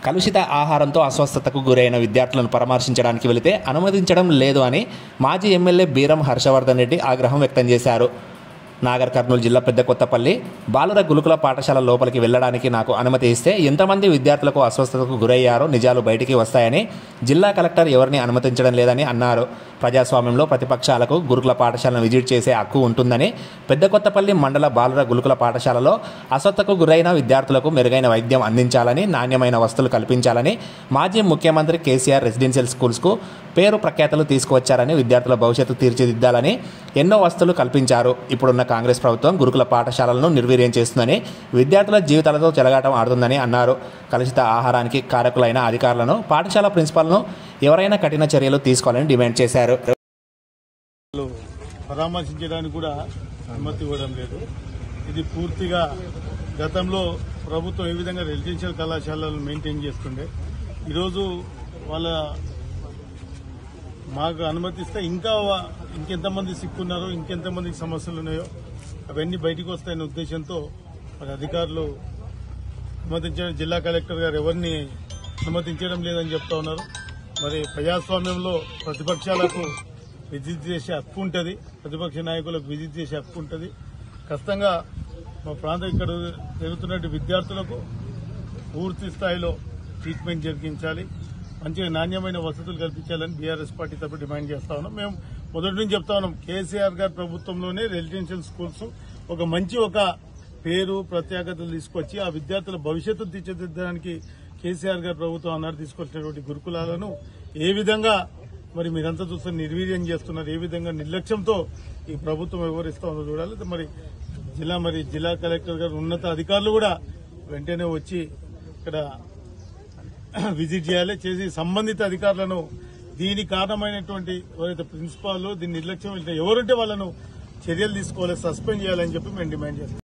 కలుషిత ఆహారంతో అస్వస్థతకు గురైన విద్యార్థులను పరామర్శించడానికి వెళితే అనుమతించడం లేదు అని మాజీ ఎమ్మెల్యే బీరం హర్షవర్ధన్ రెడ్డి ఆగ్రహం వ్యక్తం చేశారు. నాగర్ కర్నూలు జిల్లా పెద్దకొత్తపల్లి బాలుర గురుకుల పాఠశాల లోపలికి వెళ్లడానికి నాకు అనుమతి ఇస్తే ఎంతమంది విద్యార్థులకు అస్వస్థతకు గురయ్యారో నిజాలు బయటికి వస్తాయని, జిల్లా కలెక్టర్ ఎవరిని అనుమతించడం లేదని అన్నారు. ప్రజాస్వామ్యంలో ప్రతిపక్షాలకు గురుకుల పాఠశాలను విజిట్ చేసే హక్కు ఉంటుందని, పెద్దకొత్తపల్లి మండల బాలుర గురుకుల పాఠశాలలో అస్వస్థతకు గురైన విద్యార్థులకు మెరుగైన వైద్యం అందించాలని, నాణ్యమైన వసతులు కల్పించాలని మాజీ ముఖ్యమంత్రి కేసీఆర్ రెసిడెన్షియల్ స్కూల్స్కు పేరు ప్రఖ్యాతలు తీసుకువచ్చారని, విద్యార్థుల భవిష్యత్తు తీర్చిదిద్దాలని ఎన్నో వసతులు కల్పించారు. ఇప్పుడున్న కాంగ్రెస్ ప్రభుత్వం గురుకుల పాఠశాలలను నిర్వీర్యం చేస్తుందని, విద్యార్థుల జీవితాలతో చెలగాటం ఆడుతుందని అన్నారు. కలుషిత ఆహారానికి కారకులైన అధికారులను, పాఠశాల ప్రిన్సిపాల్ను ఎవరైనా కఠిన చర్యలు తీసుకోవాలని డిమాండ్ చేశారు. పరామర్శించడానికి కూడా అనుమతి ఇవ్వడం లేదు. ఇది పూర్తిగా గతంలో ప్రభుత్వం ఏ విధంగా రెసిడెన్షియల్ కళాశాలలను మెయింటైన్ చేస్తుండే, ఈరోజు వాళ్ళ మాకు అనుమతిస్తే ఇంకెంతమంది సిక్కున్నారో, ఇంకెంతమందికి సమస్యలు ఉన్నాయో అవన్నీ బయటకు వస్తాయనే ఉద్దేశంతో మరి అధికారులు అనుమతించడం, జిల్లా కలెక్టర్ గారు ఎవరిని అనుమతించడం లేదని చెప్తా ఉన్నారు. మరి ప్రజాస్వామ్యంలో ప్రతిపక్షాలకు విజిట్ చేసే హక్కు ఉంటుంది, ప్రతిపక్ష నాయకులకు విజిట్ చేసే హక్కు ఉంటుంది. ఖచ్చితంగా మా ప్రాంతం ఇక్కడ జరుగుతున్న విద్యార్థులకు పూర్తి స్థాయిలో ట్రీట్మెంట్ జరిగించాలి, మంచిగా నాణ్యమైన వసతులు కల్పించాలని బీఆర్ఎస్ పార్టీ తరఫున డిమాండ్ చేస్తా ఉన్నాం. మేము మొదటి నుంచి చెప్తా ఉన్నాం, కేసీఆర్ గారి ప్రభుత్వంలోనే రెసిడెన్షియల్ స్కూల్స్ ఒక మంచి పేరు ప్రత్యేకతలు తీసుకొచ్చి ఆ విద్యార్థుల భవిష్యత్తు తీర్చిదిద్దడానికి కేసీఆర్ గారి ప్రభుత్వం అన్నారు తీసుకొచ్చినటువంటి గురుకులాలను ఏ విధంగా మరి మీరంతా చూస్తే నిర్వీర్యం చేస్తున్నారు, ఏ విధంగా నిర్లక్ష్యంతో ఈ ప్రభుత్వం వ్యవహరిస్తా ఉందో చూడాలి. మరి జిల్లా కలెక్టర్ గారు, ఉన్నత అధికారులు కూడా వెంటనే వచ్చి ఇక్కడ విజిట్ చేయాలి, చేసి సంబంధిత అధికారులను దీనికి కారణమైనటువంటి ఎవరైతే ప్రిన్సిపాల్ దీన్ని నిర్లక్ష్యం ఎవరుంటే వాళ్ళను చర్యలు తీసుకోవాలి, సస్పెండ్ చేయాలని చెప్పి మేము డిమాండ్ చేస్తాం.